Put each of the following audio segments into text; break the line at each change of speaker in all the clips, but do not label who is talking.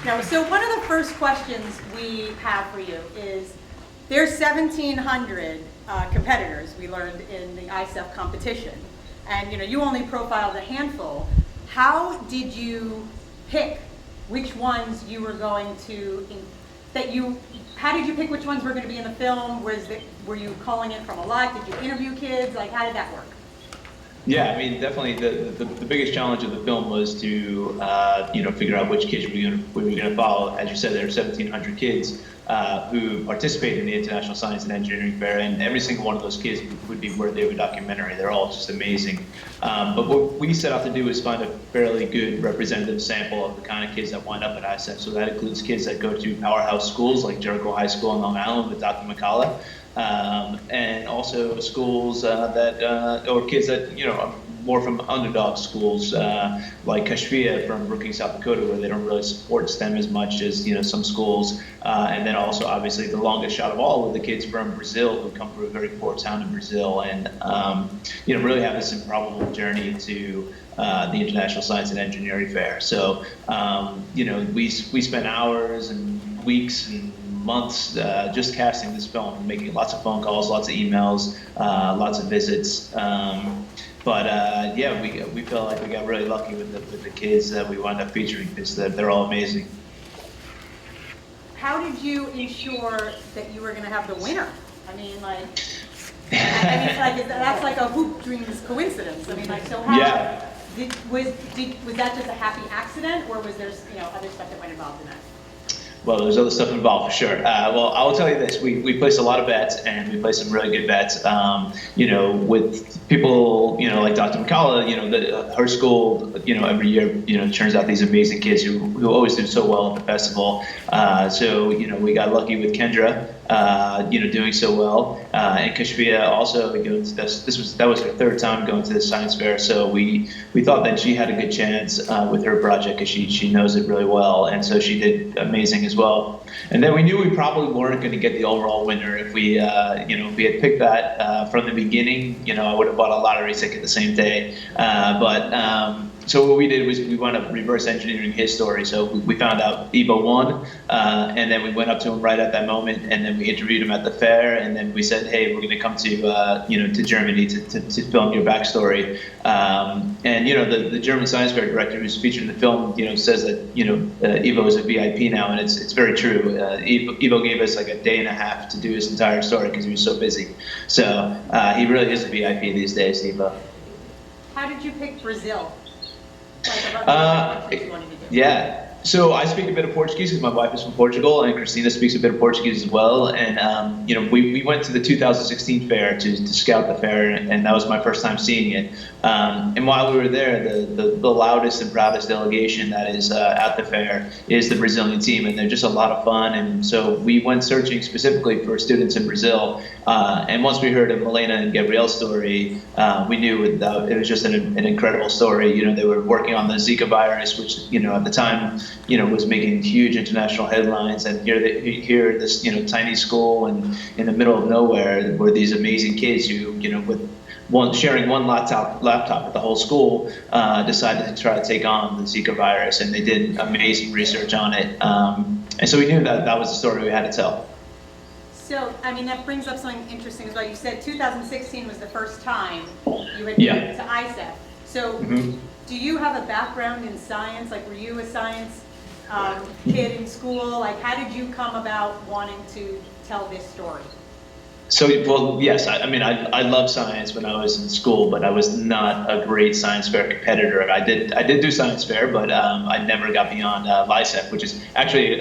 No, so one of the first questions we have for you is, there's 1,700 competitors we learned in the ISEF competition, and you only profiled a handful. How did you pick which ones you were going to, how did you pick which ones were going to be in the film? Were you calling it from a lot? Did you interview kids? Like, how did that work?
Yeah, I mean, definitely the biggest challenge of the film was to figure out which kids we were going to follow. As you said, there are 1,700 kids who participated in the International Science and Engineering Fair, and every single one of those kids would be worthy of a documentary. They're all just amazing. But what we set out to do is find a fairly good representative sample of the kind of kids that wind up at ISEF. So that includes kids that go to powerhouse schools like Jericho High School in Long Island with Dr. McCalla. And also schools or kids that are more from underdog schools like Kashfia from Brookings, South Dakota, where they don't really support STEM as much as some schools. And then also obviously the longest shot of all were the kids from Brazil who come from a very poor town in Brazil and really have this improbable journey to the International Science and Engineering Fair. So we spent hours and weeks and months just casting this film, making lots of phone calls, lots of emails, lots of visits. We feel like we got really lucky with the kids that we wound up featuring because they're all amazing.
How did you ensure that you were going to have the winner? That's like a hoop dreams coincidence. So how?
Yeah.
Was that just a happy accident, or was there other stuff that went involved in that?
Well, there's other stuff involved for sure. Well, I will tell you this: we placed a lot of bets, and we placed some really good bets. With people, like Dr. McCalla, her school, every year, turns out these amazing kids who always do so well at the festival. So we got lucky with Kendra, doing so well, and Kashfia also. That was her third time going to the science fair, so we thought that she had a good chance with her project because she knows it really well, and so she did amazing as well. And then we knew we probably weren't going to get the overall winner if we had picked that from the beginning. I would have bought a lottery ticket the same day. So what we did was we wound up reverse engineering his story. So we found out Ivo won, and then we went up to him right at that moment, and then we interviewed him at the fair, and then we said, hey, we're going to come to Germany to film your backstory. The German science fair director who's featured in the film, says that Ivo is a VIP now, and it's very true. Ivo gave us like a day and a half to do his entire story because he was so busy. So he really is a VIP these days, Ivo.
How did you pick Brazil?
Yeah. So I speak a bit of Portuguese because my wife is from Portugal, and Christina speaks a bit of Portuguese as well. And we went to the 2016 fair to scout the fair, and that was my first time seeing it. And while we were there, the loudest and proudest delegation that is at the fair is the Brazilian team, and they're just a lot of fun. And so we went searching specifically for students in Brazil. And once we heard of Milena and Gabriel's story, we knew it was just an incredible story. They were working on the Zika virus, which at the time was making huge international headlines. And here this tiny school and in the middle of nowhere were these amazing kids who with sharing one laptop with the whole school decided to try to take on the Zika virus, and they did amazing research on it. And so we knew that was the story we had to tell.
So, that brings up something interesting as well. You said 2016 was the first time you had been to ISEF. So, do you have a background in science? Like, were you a science kid in school? Like, how did you come about wanting to tell this story?
So, well, yes, I loved science when I was in school, but I was not a great science fair competitor. I did do science fair, but I never got beyond LICEF, which is actually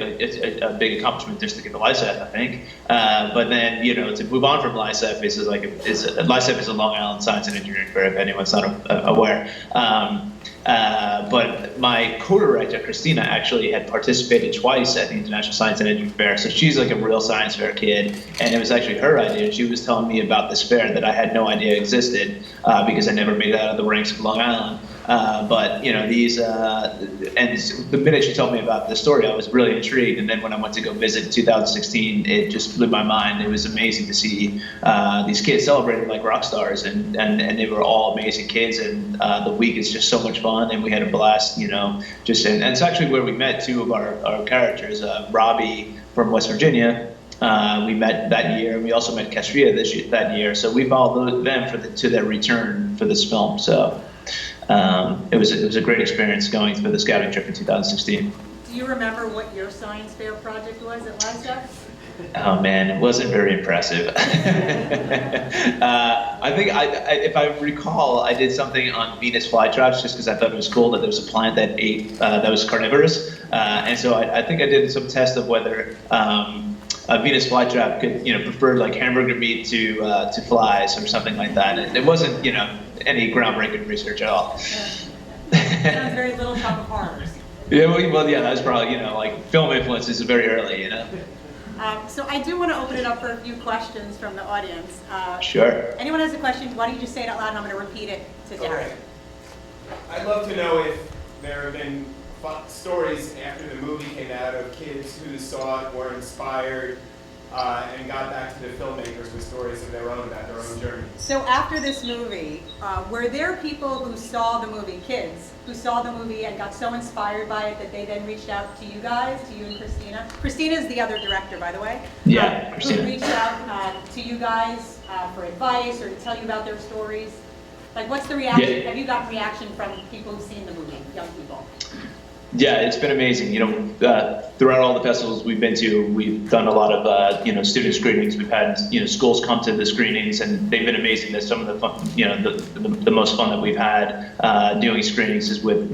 a big accomplishment just to get the LICEF, I think. But then, to move on from LICEF, LICEF is a Long Island Science and Engineering Fair, if anyone's not aware. But my co-director, Christina, actually had participated twice at the International Science and Engineering Fair. So she's like a real science fair kid. And it was actually her idea. She was telling me about this fair that I had no idea existed because I never made it out of the ranks of Long Island. But these and the minute she told me about the story, I was really intrigued. And then when I went to go visit in 2016, it just blew my mind. It was amazing to see these kids celebrating like rock stars, and they were all amazing kids. And the week is just so much fun, and we had a blast. Just and it's actually where we met two of our characters, Robbie from West Virginia. We met that year. We also met Castria that year. So we followed them to their return for this film. So it was a great experience going for the scouting trip in 2016.
Do you remember what your science fair project was at LISEF?
Oh man, it wasn't very impressive. I think if I recall, I did something on Venus flytraps just because I thought it was cool that there was a plant that ate that was carnivorous, and so I think I did some test of whether a Venus flytrap could prefer like hamburger meat to flies or something like that. It wasn't any groundbreaking research at all.
Sounds very Little Shop of Horrors.
Yeah, well, yeah, that's probably like film influence is very early,
So I do want to open it up for a few questions from the audience.
Sure.
Anyone has a question, why don't you just say it out loud and I'm going to repeat it to Derek.
Okay. I'd love to know if there have been stories after the movie came out of kids who saw it, were inspired, and got back to the filmmakers with stories of their own about their own journey.
So after this movie, were there people who saw the movie, kids, who saw the movie and got so inspired by it that they then reached out to you guys, to you and Christina? Christina is the other director, by the way.
Yeah, Christina.
Who reached out to you guys for advice or to tell you about their stories? Like, what's the reaction?
Yeah.
Have you gotten reaction from people who've seen the movie, young people?
Yeah, it's been amazing. Throughout all the festivals we've been to, we've done a lot of student screenings. We've had schools come to the screenings, and they've been amazing. That's some of the fun, the most fun that we've had doing screenings is with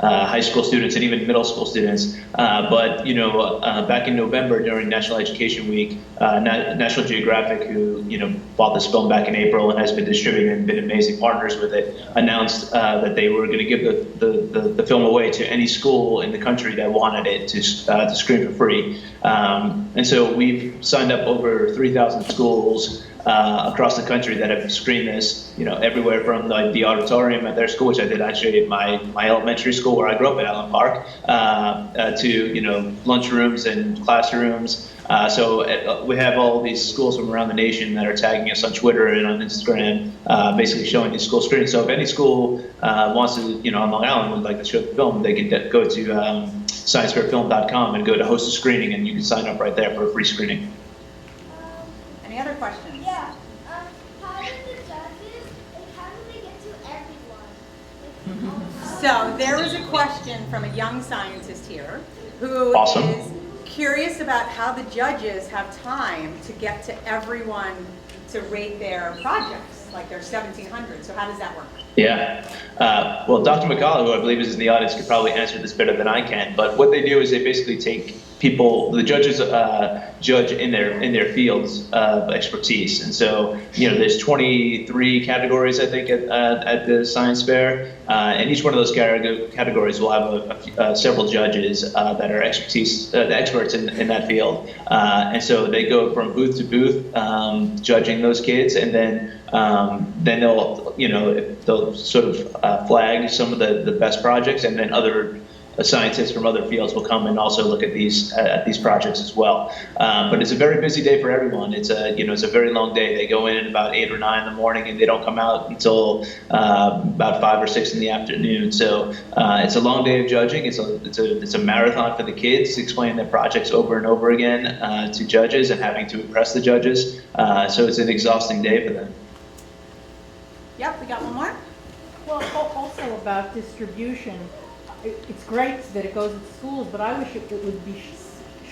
high school students and even middle school students. But back in November during National Education Week, National Geographic, who bought this film back in April and has been distributing and been amazing partners with it, announced that they were going to give the film away to any school in the country that wanted it to screen for free. And so we've signed up over 3,000 schools across the country that have screened this, everywhere from the auditorium at their school, which I did actually at my elementary school where I grew up in Allen Park, to lunchrooms and classrooms. So we have all these schools from around the nation that are tagging us on Twitter and on Instagram, basically showing these school screens. So if any school wants to, on Long Island would like to show the film, they can go to sciencefairfilm.com and go to host a screening, and you can sign up right there for a free screening.
Any other questions?
Yeah. How do the judges, how do they get to everyone?
So there was a question from a young scientist here who
Awesome.
is curious about how the judges have time to get to everyone to rate their projects, like there's 1,700. So how does that work?
Yeah. Well, Dr. McCalla, who I believe is in the audience, could probably answer this better than I can. But what they do is they basically take the judges judge in their fields of expertise. And so, there's 23 categories, I think, at the science fair. And each one of those categories will have several judges that are experts in that field. And so they go from booth to booth, judging those kids, and then they'll sort of flag some of the best projects, and then other scientists from other fields will come and also look at these projects as well. But it's a very busy day for everyone. It's a very long day. They go in at about 8 or 9 in the morning, and they don't come out until about 5 or 6 in the afternoon. So it's a long day of judging. It's a marathon for the kids, explaining their projects over and over again to judges and having to impress the judges. So it's an exhausting day for them.
Yep, we got one more.
Well, also about distribution, it's great that it goes to schools, but I wish it would be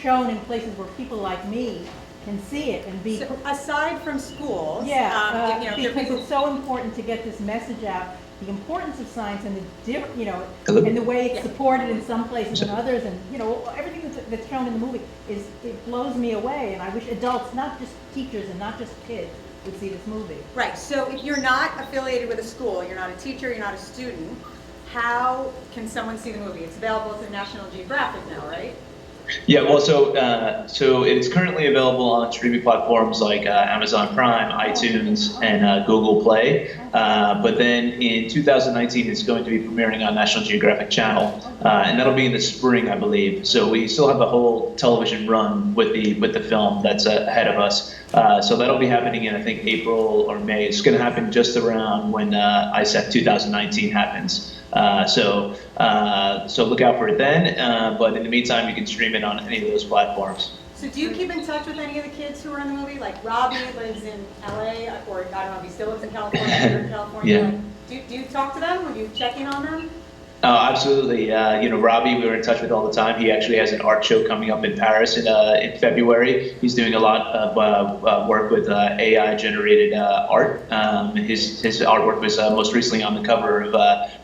shown in places where people like me can see it and be.
So aside from schools,
Because it's so important to get this message out, the importance of science and and the way it's supported in some places and others, and everything that's shown in the movie it blows me away, and I wish adults, not just teachers and not just kids, would see this movie.
Right, so if you're not affiliated with a school, you're not a teacher, you're not a student, how can someone see the movie? It's available through National Geographic now, right?
Yeah, well, so it's currently available on streaming platforms like Amazon Prime, iTunes, and Google Play. But then in 2019, it's going to be premiering on National Geographic Channel, and that'll be in the spring, I believe. So we still have the whole television run with the film that's ahead of us. So that'll be happening in, I think, April or May. It's going to happen just around when ISEF 2019 happens. So look out for it then. But in the meantime, you can stream it on any of those platforms.
So do you keep in touch with any of the kids who are in the movie? Like Robbie lives in LA, or I don't know if he still lives in California, or in California.
Yeah.
Do you talk to them? Are you checking on them?
Oh, absolutely. Robbie, we were in touch with all the time. He actually has an art show coming up in Paris in February. He's doing a lot of work with AI-generated art. His artwork was most recently on the cover of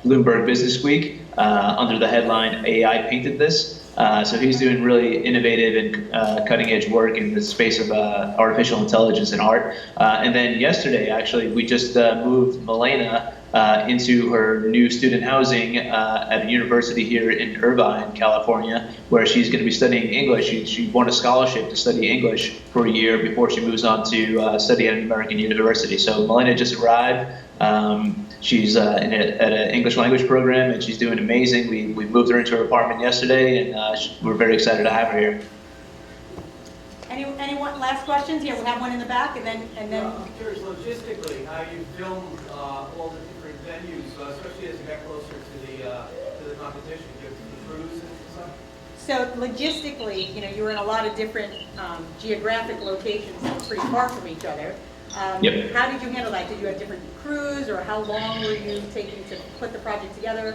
Bloomberg Business Week under the headline "AI Painted This." So he's doing really innovative and cutting-edge work in the space of artificial intelligence and art. And then yesterday, actually, we just moved Milena into her new student housing at a university here in Irvine, California, where she's going to be studying English. She won a scholarship to study English for a year before she moves on to study at an American university. So Milena just arrived. She's at an English language program, and she's doing amazing. We moved her into her apartment yesterday, and we're very excited to have her here.
Anyone last questions? Here, we have one in the back, and then.
I'm curious logistically how you film all the different venues, especially as you get closer to the competition, you have the crews and stuff.
So logistically, you were in a lot of different geographic locations that were pretty far from each other.
Yep.
How did you handle that? Did you have different crews, or how long were you taking to put the project together?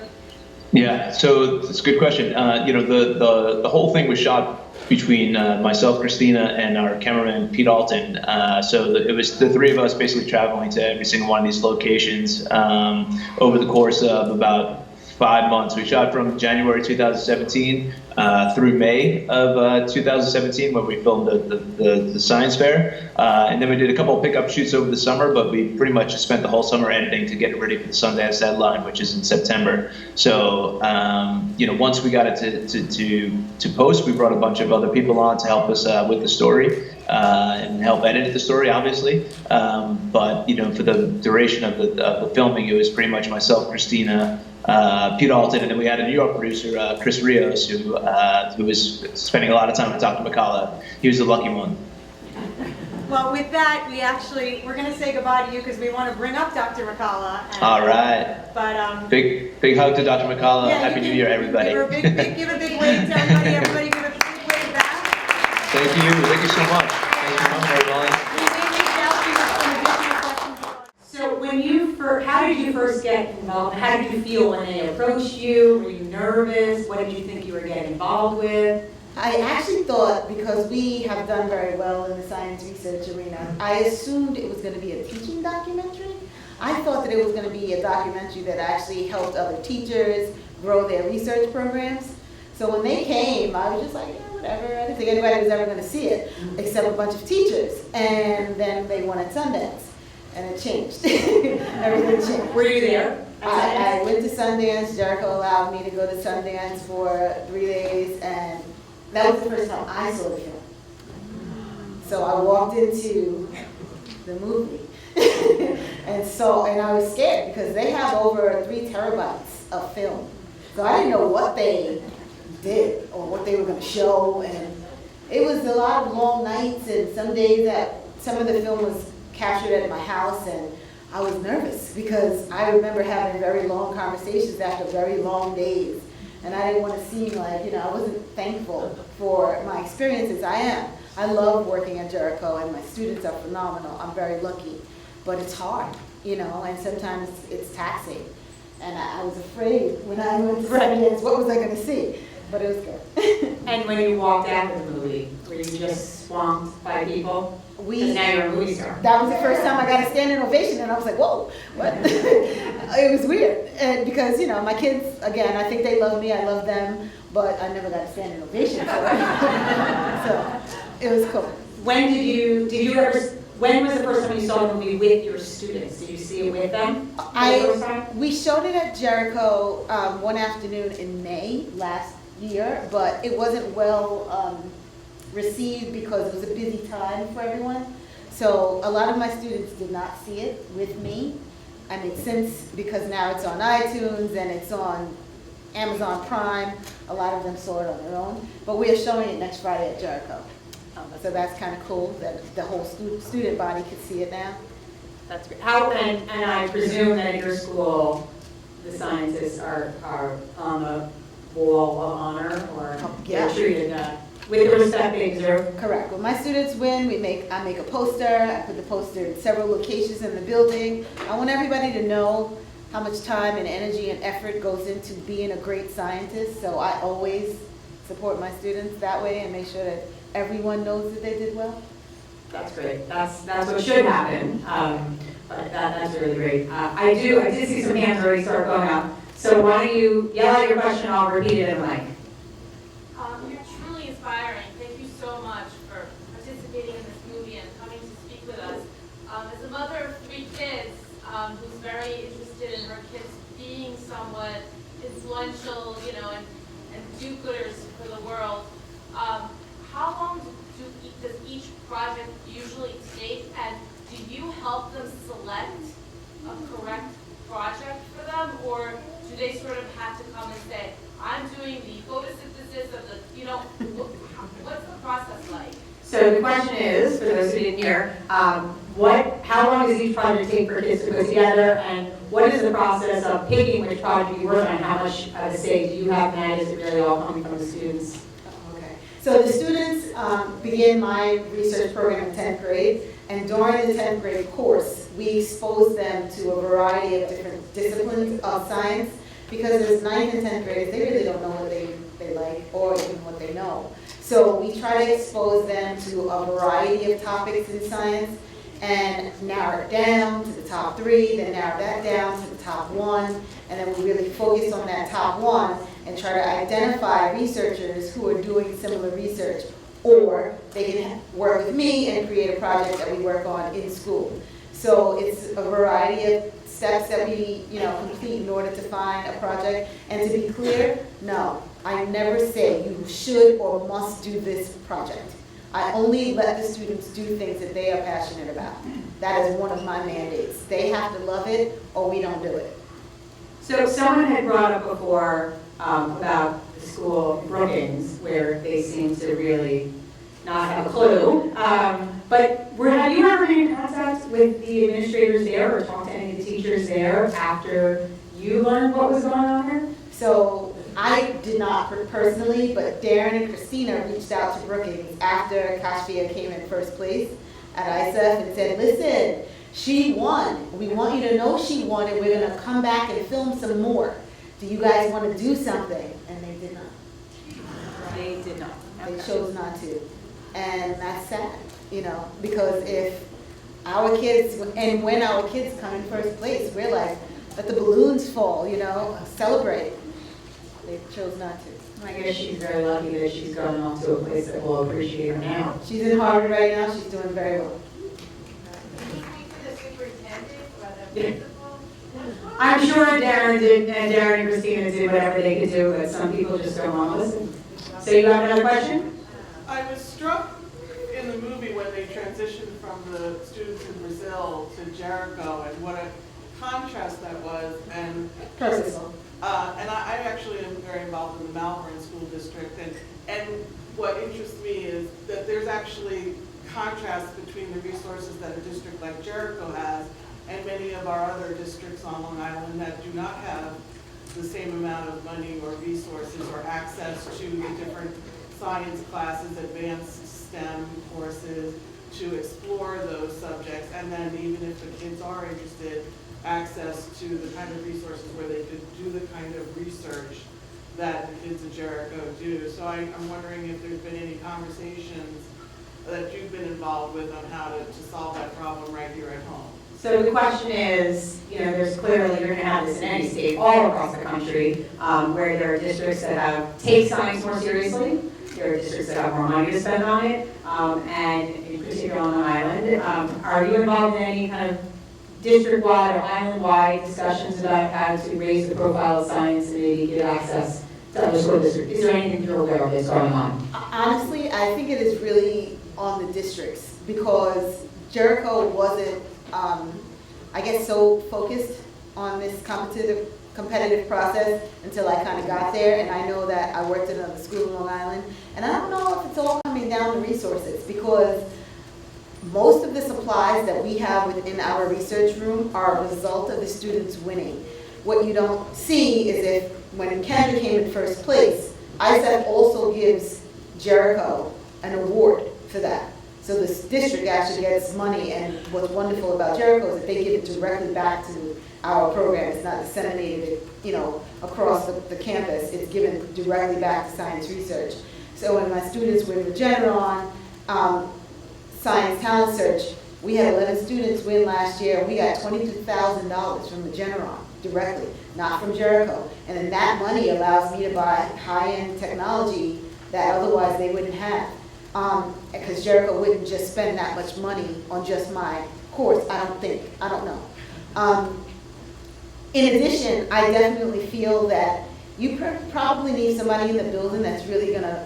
Yeah, so it's a good question. The whole thing was shot between myself, Christina, and our cameraman, Pete Alton. It was the three of us basically traveling to every single one of these locations over the course of about 5 months. We shot from January 2017 through May of 2017 when we filmed the science fair. And then we did a couple of pickup shoots over the summer, but we pretty much spent the whole summer editing to get it ready for the Sundance deadline, which is in September. So, once we got it to post, we brought a bunch of other people on to help us with the story and help edit the story, obviously. But for the duration of the filming, it was pretty much myself, Christina, Pete Alton, and then we had a New York producer, Chris Rios, who was spending a lot of time with Dr. McCalla. He was the lucky one.
Well, with that, we're going to say goodbye to you because we want to bring up Dr. McCalla.
All right.
But
big hug to Dr. McCalla.
Yeah,
Happy New Year, everybody.
Give a big wave to everybody. Everybody give a big wave back.
Thank you so much. Thanks for coming, everyone.
We may reach out to you with some additional questions. So how did you first get involved? How did you feel when they approached you? Were you nervous? What did you think you were getting involved with?
I actually thought, because we have done very well in the science research arena, I assumed it was going to be a teaching documentary. I thought that it was going to be a documentary that actually helped other teachers grow their research programs. So when they came, I was just like, yeah, whatever. I didn't think anybody was ever going to see it, except a bunch of teachers. And then they wanted Sundance, and it changed. Everything changed.
Were you there?
I went to Sundance. Jericho allowed me to go to Sundance for 3 days, and that was the first time I saw the film. So I walked into the movie, and I was scared because they have over 3 terabytes of film. So I didn't know what they did or what they were going to show, and it was a lot of long nights, and some days that some of the film was captured at my house, and I was nervous because I remember having very long conversations after very long days. And I didn't want to seem like, I wasn't thankful for my experiences. I am. I love working at Jericho, and my students are phenomenal. I'm very lucky. But it's hard, and sometimes it's taxing. And I was afraid when I went to Sundance, what was I going to see? But it was good.
And when you walked out of the movie, were you just swamped by people? Because now you're a movie star.
That was the first time I got a standing ovation, and I was like, whoa, what? It was weird. And because, my kids, again, I think they love me, I love them, but I never got a standing ovation for it. So it was cool.
When was the first time you saw the movie with your students? Did you see it with them?
We showed it at Jericho one afternoon in May last year, but it wasn't well received because it was a busy time for everyone. So a lot of my students did not see it with me. I mean, since, because now it's on iTunes and it's on Amazon Prime, a lot of them saw it on their own. But we are showing it next Friday at Jericho. So that's kind of cool that the whole student body could see it now.
That's great.
And I presume that at your school, the scientists are on the wall of honor, or
Yeah.
they're treated with the respect they deserve?
Correct. When my students win, I make a poster. I put the poster in several locations in the building. I want everybody to know how much time and energy and effort goes into being a great scientist. So I always support my students that way and make sure that everyone knows that they did well.
That's great. That's what should happen. But that's really great. I did see some hands already start going up. So why don't you yell out your question? I'll repeat it in the mic.
You're truly inspiring. Thank you so much for participating in this movie and coming to speak with us. As a mother of 3 kids, who's very interested in her kids being somewhat influential, and do-gooders for the world, how long does each project usually take, and do you help them select a correct project for them, or do they sort of have to come and say, I'm doing the photosynthesis of the, what's the process like?
So the question is, for those who didn't hear, how long does each project take for kids to put together, and what is the process of picking which project you work on? How much of a say do you have in that? Is it really all coming from the students?
Okay. So the students begin my research program in 10th grade, and during the 10th grade course, we expose them to a variety of different disciplines of science, because as 9th and 10th graders, they really don't know what they like or even what they know. So we try to expose them to a variety of topics in science and narrow it down to the top 3, then narrow that down to the top 1, and then we really focus on that top 1 and try to identify researchers who are doing similar research, or they can work with me and create a project that we work on in school. So it's a variety of steps that we complete in order to find a project. And to be clear, no, I never say you should or must do this project. I only let the students do things that they are passionate about. That is one of my mandates. They have to love it or we don't do it.
So someone had brought up before about the school Brookings, where they seem to really not have a clue. But have you ever been in contact with the administrators there or talked to any of the teachers there after you learned what was going on there?
So I did not personally, but Darren and Christina reached out to Brookings after Kashfia came in first place at ISF and said, listen, she won. We want you to know she won, and we're going to come back and film some more. Do you guys want to do something? And they did not.
They did not.
They chose not to. And that's sad, because if our kids, and when our kids come in first place, we're like, let the balloons fall, celebrate. They chose not to.
I guess she's very lucky that she's going off to a place that will appreciate her now.
She's in Harvard right now. She's doing very well.
Can you speak to the superintendent or the principal?
I'm sure Darren and Christina did whatever they could do, but some people just don't want to listen. So you have another question?
I was struck in the movie when they transitioned from the students in Brazil to Jericho, and what a contrast that was. And
Purposeful.
And I actually am very involved in the Malvern School District, and what interests me is that there's actually contrast between the resources that a district like Jericho has and many of our other districts on Long Island that do not have the same amount of money or resources or access to the different science classes, advanced STEM courses, to explore those subjects, and then even if the kids are interested, access to the kind of resources where they could do the kind of research that the kids at Jericho do. So I'm wondering if there's been any conversations that you've been involved with on how to solve that problem right here at home.
So the question is, there's clearly, you're going to have this in any state all across the country, where there are districts that take science more seriously, there are districts that have more money to spend on it, and in particular on Long Island. Are you involved in any kind of district-wide or island-wide discussions about how to raise the profile of science and maybe give access to other school districts? Is there anything you're aware of that's going on?
Honestly, I think it is really on the districts because Jericho wasn't, I guess, so focused on this competitive process until I kind of got there. And I know that I worked at another school in Long Island, and I don't know if it's all coming down to resources because most of the supplies that we have within our research room are a result of the students winning. What you don't see is if when Kendra came in first place, ISEF also gives Jericho an award for that. So this district actually gets money, and what's wonderful about Jericho is that they give it directly back to our program. It's not disseminated, across the campus. It's given directly back to science research. So when my students win Regeneron, Science Talent Search, we had 11 students win last year. We got $22,000 from Regeneron directly, not from Jericho. And then that money allows me to buy high-end technology that otherwise they wouldn't have. Because Jericho wouldn't just spend that much money on just my course, I don't know. In addition, I definitely feel that you probably need somebody in the building that's really gonna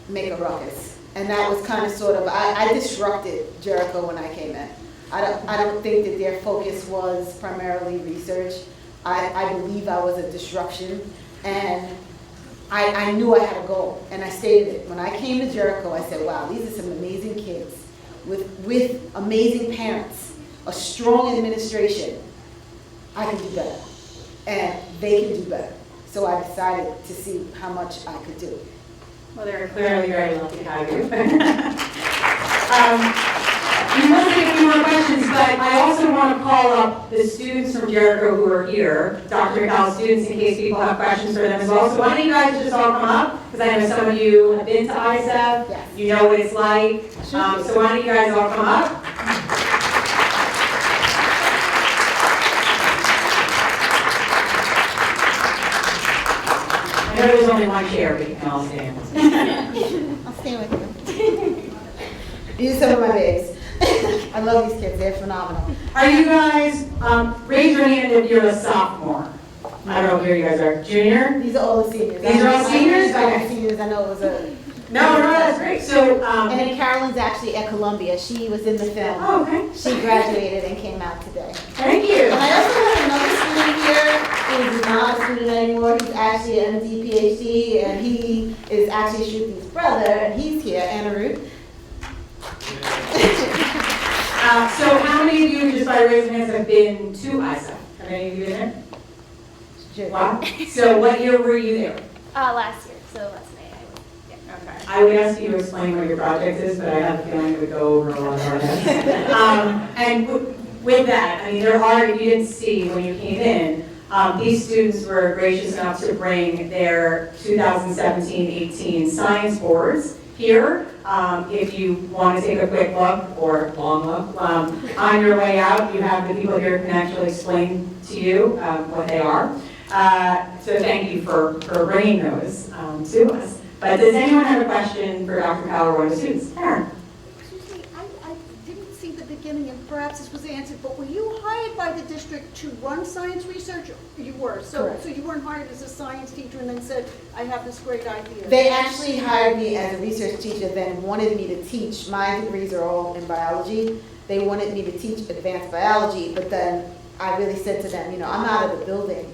make a ruckus. And that was kind of sort of, I disrupted Jericho when I came in. I don't think that their focus was primarily research. I believe I was a disruption, and I knew I had a goal, and I stated it. When I came to Jericho, I said, wow, these are some amazing kids with amazing parents, a strong administration. I can do better, and they can do better. So I decided to see how much I could do.
Well, they're clearly very lucky to have you. We will take a few more questions, but I also want to call up the students from Jericho who are here, Dr. McCalla students, in case people have questions for them as well. So why don't you guys just all come up? Because I know some of you have been to ISEF.
Yes.
You know what it's like. So why don't you guys all come up? I know there's only one chair, but you can all stand.
I'll stand with you. These are some of my babes. I love these kids, they're phenomenal.
Are you guys, raise your hand if you're a sophomore. I don't know where you guys are. Junior?
These are all the seniors.
These are all seniors? Okay.
Seniors, I know it was a.
No, that's great. So,
and then Carolyn's actually at Columbia. She was in the film.
Oh, okay.
She graduated and came out today.
Thank you.
And I also have another student here who's not a student anymore. He's actually an MD, PhD, and he is actually Shruti's brother, and he's here, Anirudh.
So how many of you, just by raising hands, have been to ISEF? Have any of you been there? Wow. So what year were you there?
Last year, so last May.
Okay. I would ask you to explain what your project is, but I have a feeling it would go over a lot of our heads. And with that, I mean, there are, if you didn't see when you came in, these students were gracious enough to bring their 2017-18 science boards here. If you want to take a quick look or long look, on your way out, you have the people here who can actually explain to you what they are. So thank you for bringing those to us. But does anyone have a question for Dr. Powell or one of the students? Karen.
Excuse me, I didn't see the beginning, and perhaps this was answered, but were you hired by the district to run science research? You were, so you weren't hired as a science teacher and then said, I have this great idea.
They actually hired me as a research teacher, then wanted me to teach. My degrees are all in biology. They wanted me to teach advanced biology, but then I really said to them, I'm out of the building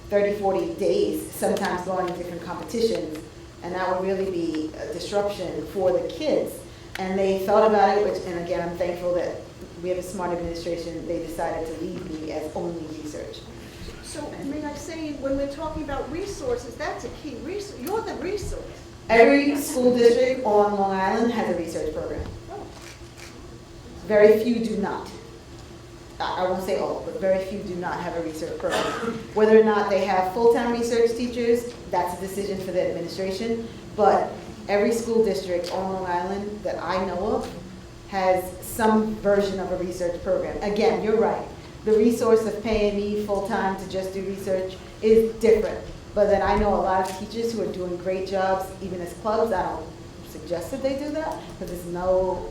30, 40 days, sometimes going to different competitions, and that would really be a disruption for the kids. And they thought about it, and again, I'm thankful that we have a smart administration. They decided to leave me as only research.
So may I say, when we're talking about resources, that's a key resource. You're the resource.
Every school district on Long Island has a research program. Very few do not. I won't say all, but very few do not have a research program. Whether or not they have full-time research teachers, that's a decision for the administration. But every school district on Long Island that I know of has some version of a research program. Again, you're right. The resource of paying me full-time to just do research is different. But then I know a lot of teachers who are doing great jobs, even as clubs. I don't suggest that they do that, because it's no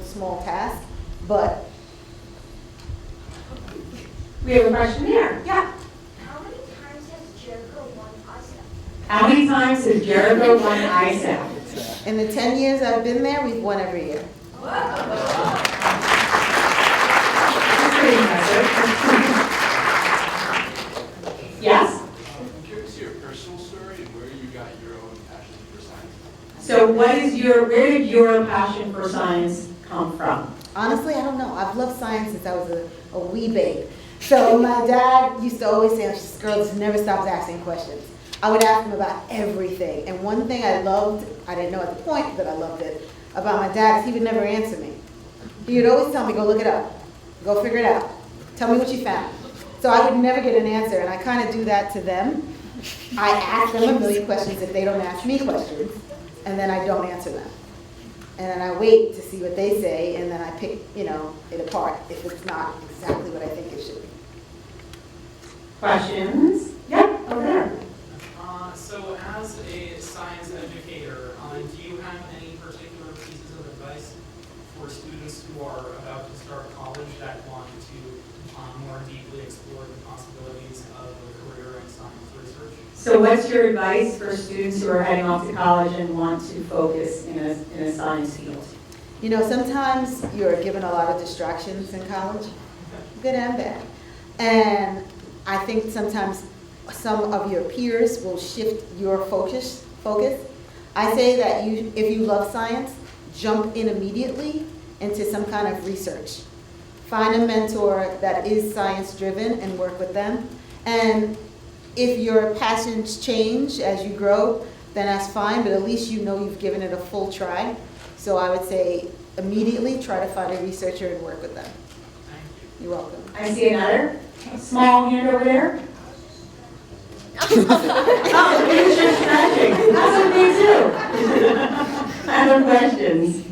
small task. But
we have a question there. Yeah.
How many times has Jericho won ISEF?
How many times has Jericho won ISAF?
In the 10 years I've been there, we've won every year.
Pretty impressive. Yes?
I'm curious to your personal story and where you got your own passion for science.
So where did your passion for science come from?
Honestly, I don't know. I've loved science since I was a wee babe. So my dad used to always say, this girl just never stops asking questions. I would ask him about everything. And one thing I loved, I didn't know at the point that I loved it, about my dad is he would never answer me. He would always tell me, go look it up. Go figure it out. Tell me what you found. So I would never get an answer, and I kind of do that to them. I ask them a million questions if they don't ask me questions, and then I don't answer them. And then I wait to see what they say, and then I pick, it apart if it's not exactly what I think it should be.
Questions? Yeah, over there.
So as a science educator, do you have any particular pieces of advice for students who are about to start college that want to more deeply explore the possibilities of a career in science research?
So what's your advice for students who are heading off to college and want to focus in a science field?
Sometimes you're given a lot of distractions in college, good and bad. And I think sometimes some of your peers will shift your focus. I say that if you love science, jump in immediately into some kind of research. Find a mentor that is science driven and work with them. And if your passions change as you grow, then that's fine, but at least you know you've given it a full try. So I would say immediately try to find a researcher and work with them. You're welcome.
I see another small hand over there. Oh, it's just stretching. That's what they do. Other questions?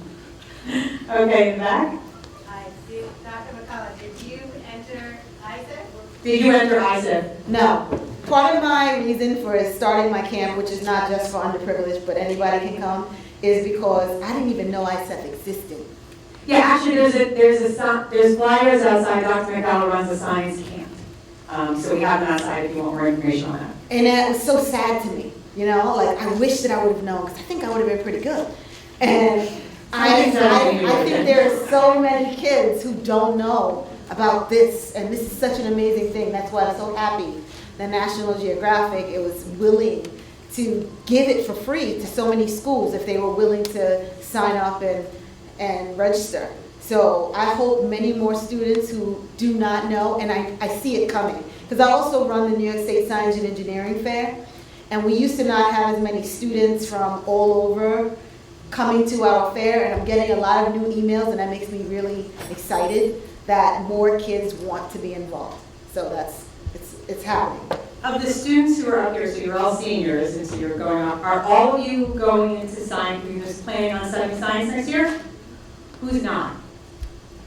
Okay, in the back.
Hi, Dr. McCalla, did you enter ISAF?
Did you enter ISAF?
No. Part of my reason for starting my camp, which is not just for underprivileged, but anybody can come, is because I didn't even know ISAF existed.
Yeah, actually, there's flyers outside. Dr. McCalla runs a science camp. So we have them outside if you want more information on that.
And it was so sad to me, I wish that I would have known, because I think I would have been pretty good. And I think there are so many kids who don't know about this, and this is such an amazing thing. That's why I'm so happy that National Geographic was willing to give it for free to so many schools if they were willing to sign up and register. So I hope many more students who do not know, and I see it coming. Because I also run the New York State Science and Engineering Fair, and we used to not have as many students from all over coming to our fair, and I'm getting a lot of new emails, and that makes me really excited that more kids want to be involved. So it's happening.
Of the students who are up here, so you're all seniors, and so you're going on, are all of you going into science, you're just planning on studying science next year? Who's not?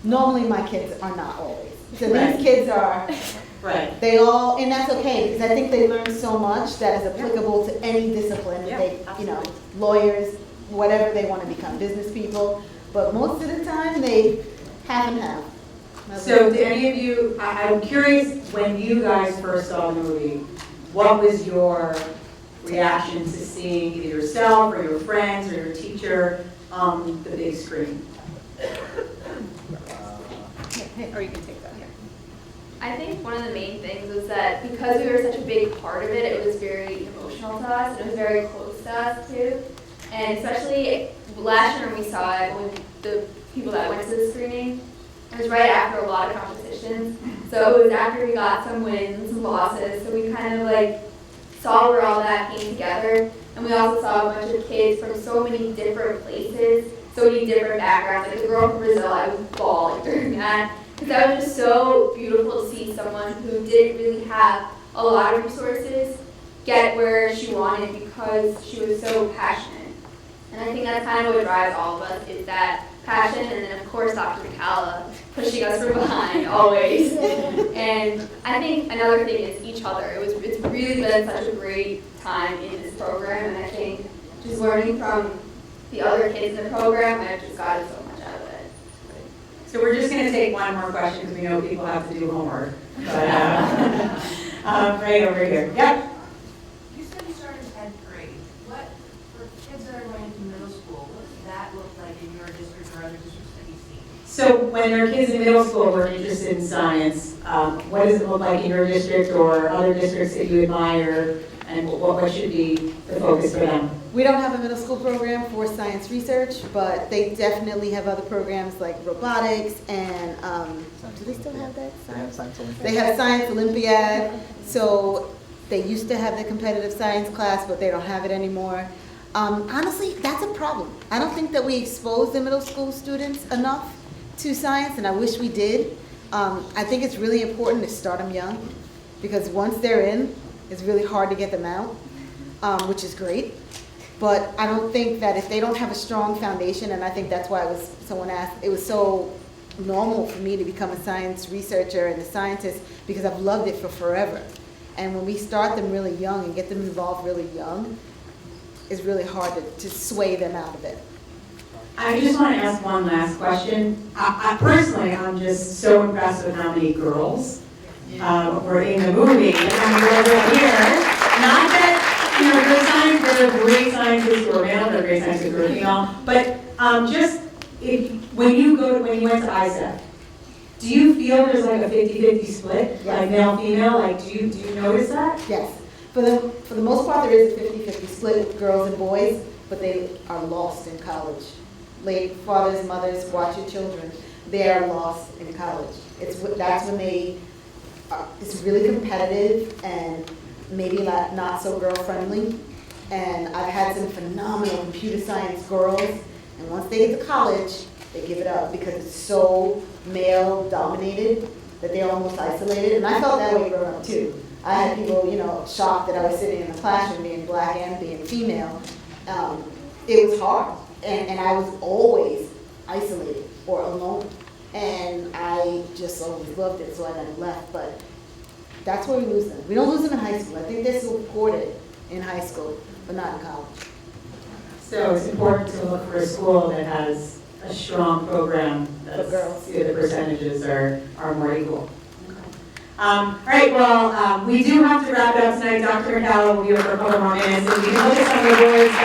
Normally my kids are not always. So
Right.
these kids are,
Right.
they all, and that's okay, because I think they learn so much that is applicable to any discipline.
Yeah,
They, lawyers, whatever they want to become, business people. But most of the time, they half and half.
So do any of you, I'm curious, when you guys first saw the movie, what was your reaction to seeing either yourself or your friends or your teacher on the big screen?
Or you can take that here.
I think one of the main things was that because we were such a big part of it, it was very emotional to us, and it was very close to us too. And especially last year when we saw it, when the people that went to the screening, it was right after a lot of competitions. So it was after we got some wins, some losses, so we kind of saw where all that came together. And we also saw a bunch of kids from so many different places, so many different backgrounds. Like the girl from Brazil, I was bawling during that. Because that was just so beautiful to see someone who didn't really have a lot of resources get where she wanted because she was so passionate. And I think that's kind of what drives all of us, is that passion, and then of course Dr. McCalla pushing us from behind always. And I think another thing is each other. It's really been such a great time in this program, and I think just learning from the other kids in the program, I've just gotten so much out of it.
So we're just going to take one more question because we know people have to do homework. But, right over here. Yep.
You said you started at like in your district or other districts that you've seen?
So when our kids in middle school were interested in science, what does it look like in your district or other districts that you admire, and what should be the focus for them?
We don't have a middle school program for science research, but they definitely have other programs like robotics and, do they still have that? Science Olympiad. They have Science Olympiad, so they used to have the competitive science class, but they don't have it anymore. Honestly, that's a problem. I don't think that we expose the middle school students enough to science, and I wish we did. I think it's really important to start them young, because once they're in, it's really hard to get them out, which is great. But I don't think that if they don't have a strong foundation, and I think that's why someone asked, it was so normal for me to become a science researcher and a scientist, because I've loved it for forever. And when we start them really young and get them involved really young, it's really hard to sway them out of it.
I just want to ask one last question. I personally, I'm just so impressed with how many girls were in the movie. And how many girls are here. Not that, there are great scientists who are male, there are great scientists who are female, but just when you went to ISEF, do you feel there's like a 50-50 split, like male-female? Like, do you notice that?
Yes. For the most part, there is a 50-50 split with girls and boys, but they are lost in college. Late fathers, mothers, watch your children. They are lost in college. That's when it's really competitive and maybe not so girl-friendly. And I've had some phenomenal computer science girls, and once they get to college, they give it up because it's so male-dominated that they're almost isolated. And I felt that way growing up too. I had people, shocked that I was sitting in the classroom being black and being female. It was hard, and I was always isolated or alone. And I just always loved it, so I never left. But that's where we lose them. We don't lose them in high school. I think they're supported in high school, but not in college.
So it's important to look for a school that has a strong program that's, the percentages are more equal. All right, well, we do have to wrap it up tonight. Dr. McCalla will be over for a couple more minutes, and we can look at some of the awards